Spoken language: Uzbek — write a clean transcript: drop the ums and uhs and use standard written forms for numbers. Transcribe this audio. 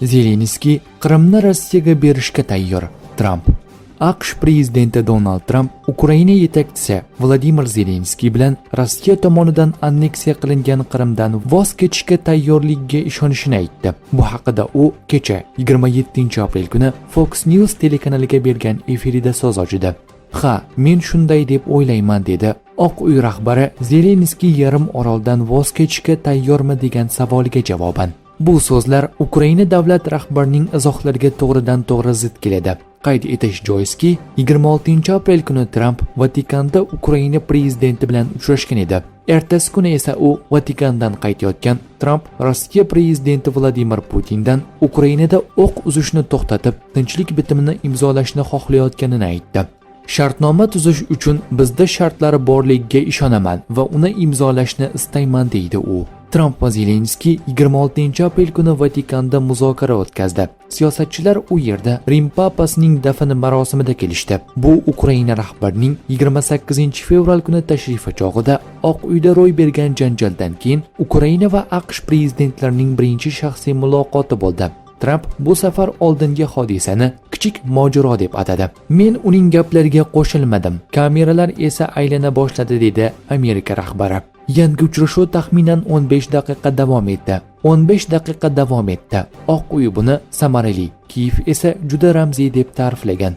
Zelenskiy Qrimni Rossiyaga berishga tayyor. Tramp. AQSh prezidenti Donald Tramp Ukraina yetakchisi Vladimir Zelenskiy bilan Rossiya tomonidan anneksiya qilingan Qrimdan voz kechishga tayyorligiga ishonishini aytdi. Bu haqida u kecha 27 aprel kuni Fox News telekanaliga bergan efirida so'z ochdi. "Ha, men shunday deb o'ylayman", dedi Oq uy rahbari Zelenskiy yarim oroldan voz kechishga tayyormi degan savoliga javoban. Bu so'zlar Ukraina davlat rahbarining izohlariga to'g'ridan-to'g'ri zid keladi. Qayd etish joizki, 26 aprel kuni Tramp Vatikanda Ukraina prezidenti bilan uchrashgan edi. Ertasi kuni esa u Vatikandan qaytayotgan Tramp Rossiya prezidenti Vladimir Putindan Ukrainada o'q uzishni to'xtatib, tinchlik bitimini imzolashni xohlayotganini aytdi. "Shartnoma tuzish uchun bizda shartlari borligiga ishonaman va uni imzolashni istayman", deydi u. Tramp va Zelenskiy 26 aprel kuni Vatikanda muzokara o'tkazdi. Siyosatchilar u yerda Rim papasining dafn marosimida kelishdi. Bu Ukraina rahbarining 28 fevral kuni tashrifi chog'ida Oq uyda ro'y bergan janjaldan keyin Ukraina va AQSh prezidentlarining birinchi shaxsiy muloqoti bo'ldi. Tramp bu safar oldingi hodisani kichik mojaro deb atadi. "Men uning gaplariga qo'shilmadim, kameralar esa aylana boshladi", dedi Amerika rahbari. Yangi uchrashuv taxminan 15 daqiqa davom etdi. 15 daqiqa davom etdi. Oq uy buni samarali, Kiyev esa juda ramziy deb ta'riflagan.